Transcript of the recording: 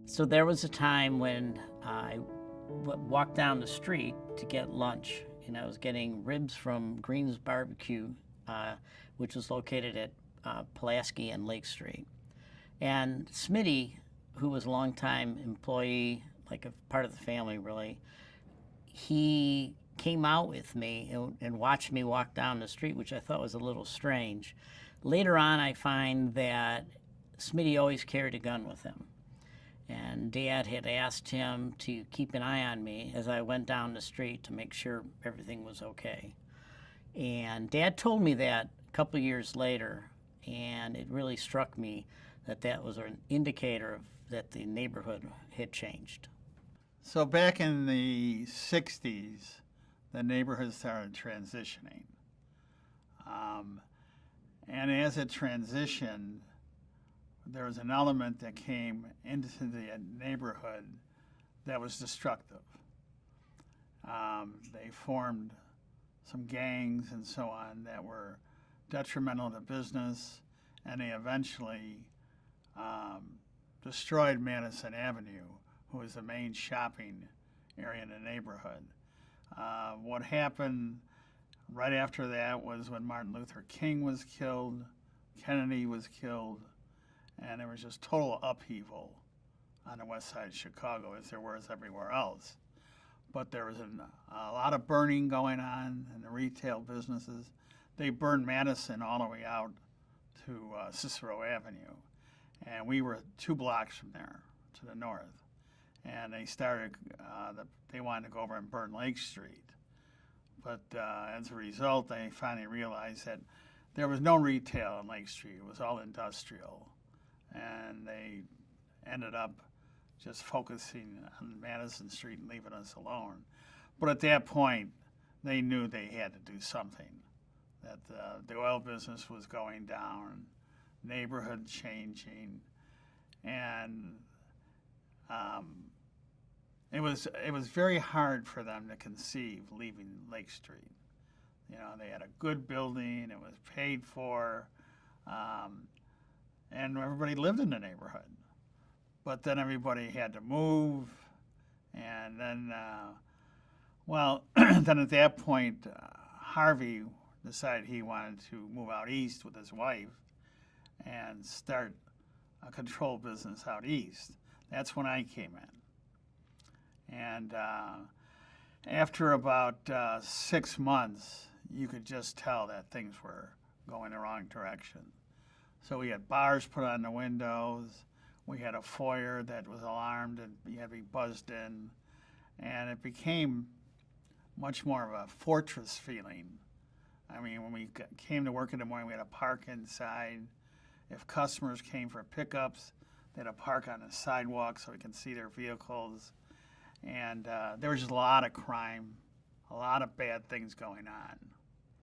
So there was a time when I walked down the street to get lunch, and I was getting ribs from Green's Barbecue, which was located at Pulaski and Lake Street. And Smitty, who was a longtime employee, like a part of the family really, he came out with me and watched me walk down the street, which I thought was a little strange. Later on, I find that Smitty always carried a gun with him. And Dad had asked him to keep an eye on me as I went down the street to make sure everything was okay. And Dad told me that a couple years later, and it really struck me that that was an indicator of that the neighborhood had changed. So back in the 60s, the neighborhood started transitioning. And as it transitioned, there was an element that came into the neighborhood that was destructive. They formed some gangs and so on that were detrimental to business, and they eventually destroyed Madison Avenue, who was the main shopping area in the neighborhood. What happened right after that was when Martin Luther King was killed, Kennedy was killed, and there was just total upheaval on the west side of Chicago, as there was everywhere else. But there was a lot of burning going on in the retail businesses. They burned Madison all the way out to Cicero Avenue, and we were 2 blocks from there to the north. And they started, they wanted to go over and burn Lake Street. But as a result, they finally realized that there was no retail on Lake Street. It was all industrial. And they ended up just focusing on Madison Street and leaving us alone. But at that point, they knew they had to do something, that the oil business was going down, neighborhood changing, and it was very hard for them to conceive leaving Lake Street. You know, they had a good building, it was paid for, and everybody lived in the neighborhood. But then everybody had to move, and then, then at that point, Harvey decided he wanted to move out east with his wife and start a control business out east. That's when I came in. And after about 6 months, you could just tell that things were going the wrong direction. So we had bars put on the windows. We had a foyer that was alarmed and you had to be buzzed in. And it became much more of a fortress feeling. I mean, when we came to work in the morning, we had a park inside. If customers came for pickups, they had to park on the sidewalk so we could see their vehicles. And there was just a lot of crime, a lot of bad things going on.